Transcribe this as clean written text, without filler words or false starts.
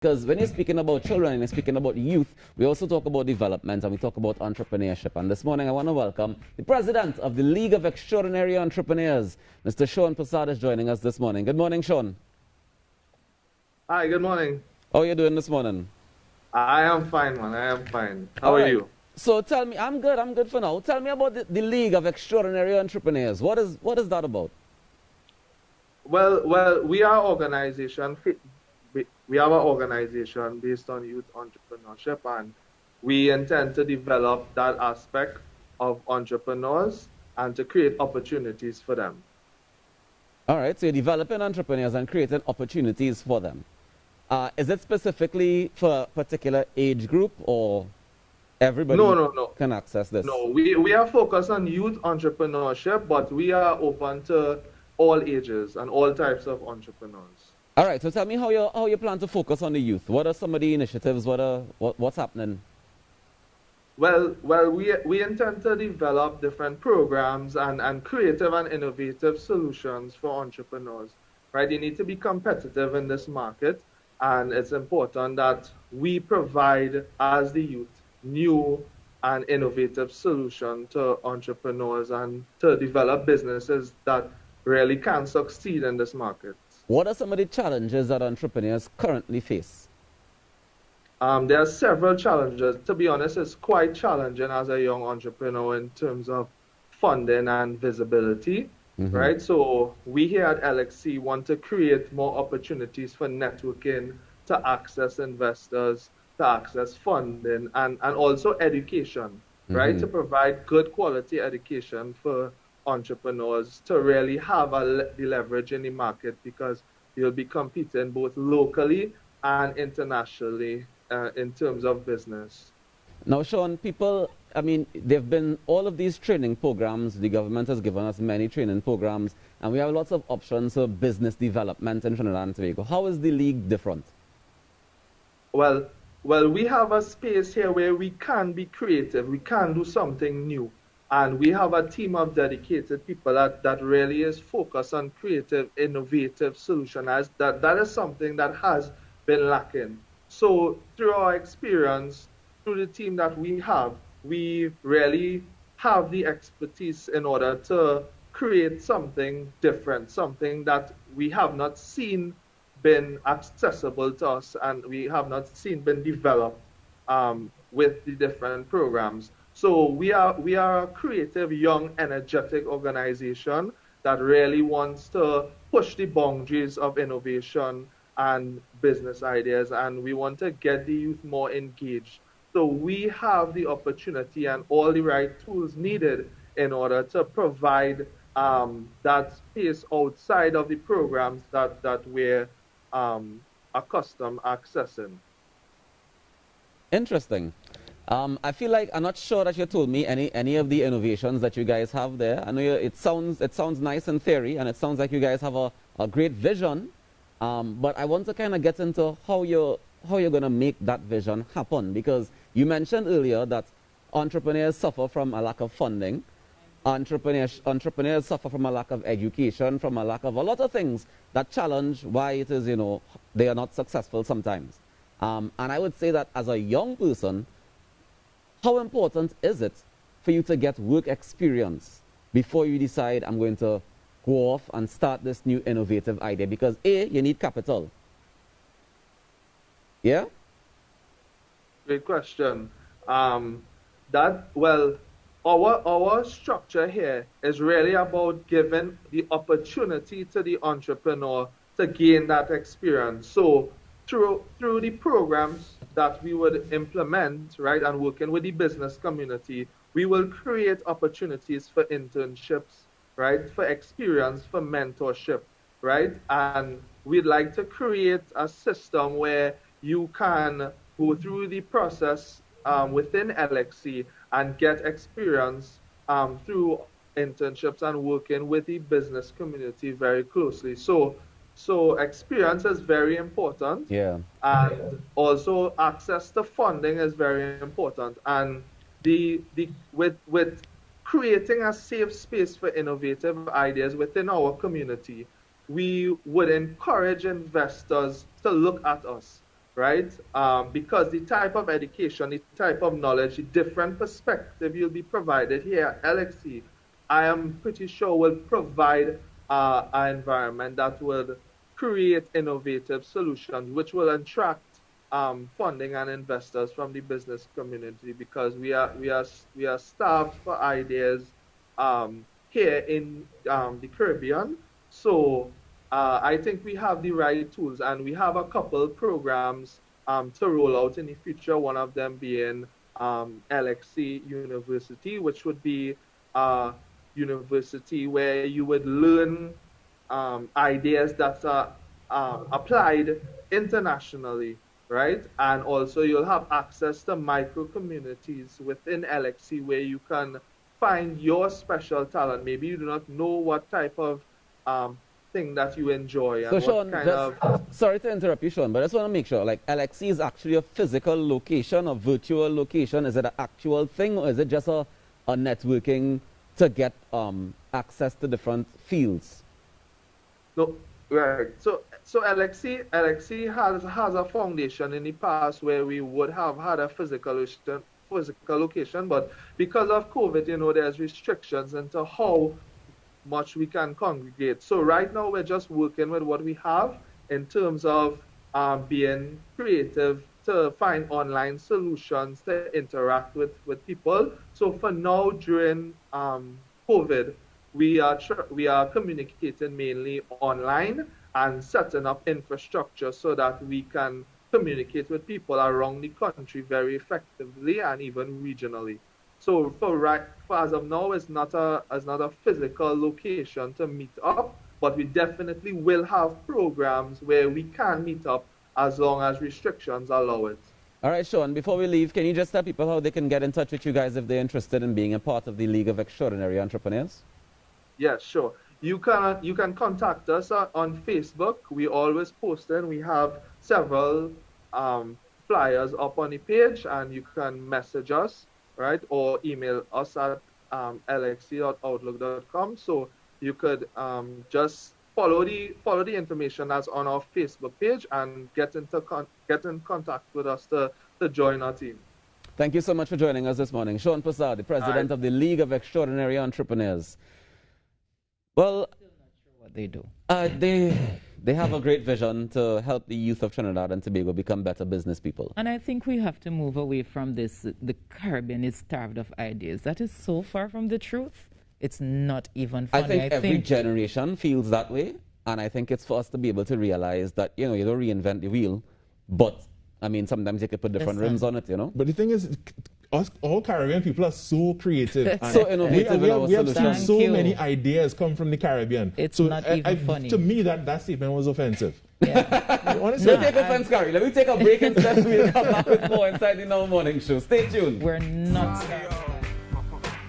Because when you're speaking about children and you're speaking about youth, we also talk about development and we talk about entrepreneurship. And this morning I want to welcome the president of the League of Extraordinary Entrepreneurs, Mr. Sean Prasad is joining us this morning. Good morning, Sean. Hi, good morning. How are you doing this morning? I am fine, man. I am fine. How All are right. you? So tell me, I'm good for now. Tell me about the League of Extraordinary Entrepreneurs. What is that about? Well, we are organization. We have an organization based on youth entrepreneurship, and we intend to develop that aspect of entrepreneurs and to create opportunities for them. All right, so you're developing entrepreneurs and creating opportunities for them. Is it specifically for a particular age group or No, everybody no, no. can access this? No, we are focused on youth entrepreneurship, but we are open to all ages and all types of entrepreneurs. All right, so tell me how you plan to focus on the youth. What are some of the initiatives? What's happening? We intend to develop different programs and creative and innovative solutions for entrepreneurs, right? You need to be competitive in this market, and it's important that we provide, as the youth, new and innovative solution to entrepreneurs and to develop businesses that really can succeed in this market. What are some of the challenges that entrepreneurs currently face? There are several challenges. To be honest, it's quite challenging as a young entrepreneur in terms of funding and visibility, Mm-hmm. right? So we here at LXC want to create more opportunities for networking, to access investors, to access funding, and also education, right? Mm-hmm. To provide good quality education for entrepreneurs to really have the leverage in the market because you'll be competing both locally and internationally in terms of business. Now, Sean, I mean, there've been all of these training programs. The government has given us many training programs, and we have lots of options for business development in Trinidad and Tobago. How is the league different? Well, we have a space here where we can be creative, we can do something new, and we have a team of dedicated people that really is focused on creative, innovative solution. As that is something that has been lacking. So through our experience, through the team that we have, we really have the expertise in order to create something different, something that we have not seen been accessible to us and we have not seen been developed with the different programs. So we are a creative, young, energetic organization that really wants to push the boundaries of innovation and business ideas, and we want to get the youth more engaged. So we have the opportunity and all the right tools needed in order to provide that space outside of the programs that we're accustomed accessing. Interesting. I feel like I'm not sure that you told me any of the innovations that you guys have there. I know it sounds nice in theory, and it sounds like you guys have a great vision. But I want to kind of get into how you're going to make that vision happen, because you mentioned earlier that entrepreneurs suffer from a lack of funding. Entrepreneurs suffer from a lack of education, from a lack of a lot of things that challenge why it is, they are not successful sometimes. And I would say that as a young person, how important is it for you to get work experience before you decide I'm going to go off and start this new innovative idea? Because A, you need capital. Yeah? Great question. Um, well, our structure here is really about giving the opportunity to the entrepreneur to gain that experience. So through the programs that we would implement, right, and working with the business community, we will create opportunities for internships, right, for experience, for mentorship, right? And we'd like to create a system where you can go through the process within LXC and get experience through internships and working with the business community very closely. So experience is very important, Yeah. and also access to funding is very important. And with creating a safe space for innovative ideas within our community, we would encourage investors to look at us right? Because the type of education, the type of knowledge, the different perspective you'll be provided here at LXC, I am pretty sure will provide an environment that will create innovative solutions, which will attract funding and investors from the business community because we are starved for ideas here in the Caribbean. So I think we have the right tools, and we have a couple programs to roll out in the future. One of them being LXC University, which would be a university where you would learn ideas that are applied internationally, right? And also you'll have access to micro communities within LXC where you can find your special talent. Maybe you do not know what type of um, thing that you enjoy So and what Sean, kind just of. sorry to interrupt you, Sean, but I just want to make sure, like LXC is actually a physical location, a virtual location. Is it an actual thing, or is it just a networking to get access to different fields? No, right. So LXC has a foundation in the past where we would have had a physical location, but because of COVID, there's restrictions into how much we can congregate. So right now we're just working with what we have in terms of being creative to find online solutions to interact with people. So for now, during COVID, we are communicating mainly online and setting up infrastructure so that we can communicate with people around the country very effectively and even regionally. So for as of now, it's not a physical location to meet up, but we definitely will have programs where we can meet up as long as restrictions allow it. All right, Sean, before we leave, can you just tell people how they can get in touch with you guys if they're interested in being a part of the League of Extraordinary Entrepreneurs? Yes, sure. You can contact us on Facebook. We always post and we have several um, flyers up on the page, and you can message us, right, or email us at lxc.outlook.com. So you could just follow the information that's on our Facebook page and get in contact with us to join our team. Thank you so much for joining us this morning. Sean Prasad, the All right. president of the League of Extraordinary Entrepreneurs. Well, What they do. they have a great vision to help the youth of Trinidad and Tobago become better business people. And I think we have to move away from this. The Caribbean is starved of ideas. That is so far from the truth. It's not even I funny. think every generation feels that way, and I think it's for us to be able to realize that you don't reinvent the wheel, but I mean sometimes you could put different rims on it. But the thing is, us all Caribbean people are so creative. and So innovative in our we have seen solutions. so Thank you. many ideas come from the Caribbean. It's so not even funny. To me, that statement was offensive. Yeah. Honestly, Don't take offense, Gary. Let me take a break instead. We'll come back with more inside the Now Morning Show. Stay tuned. We're not starved.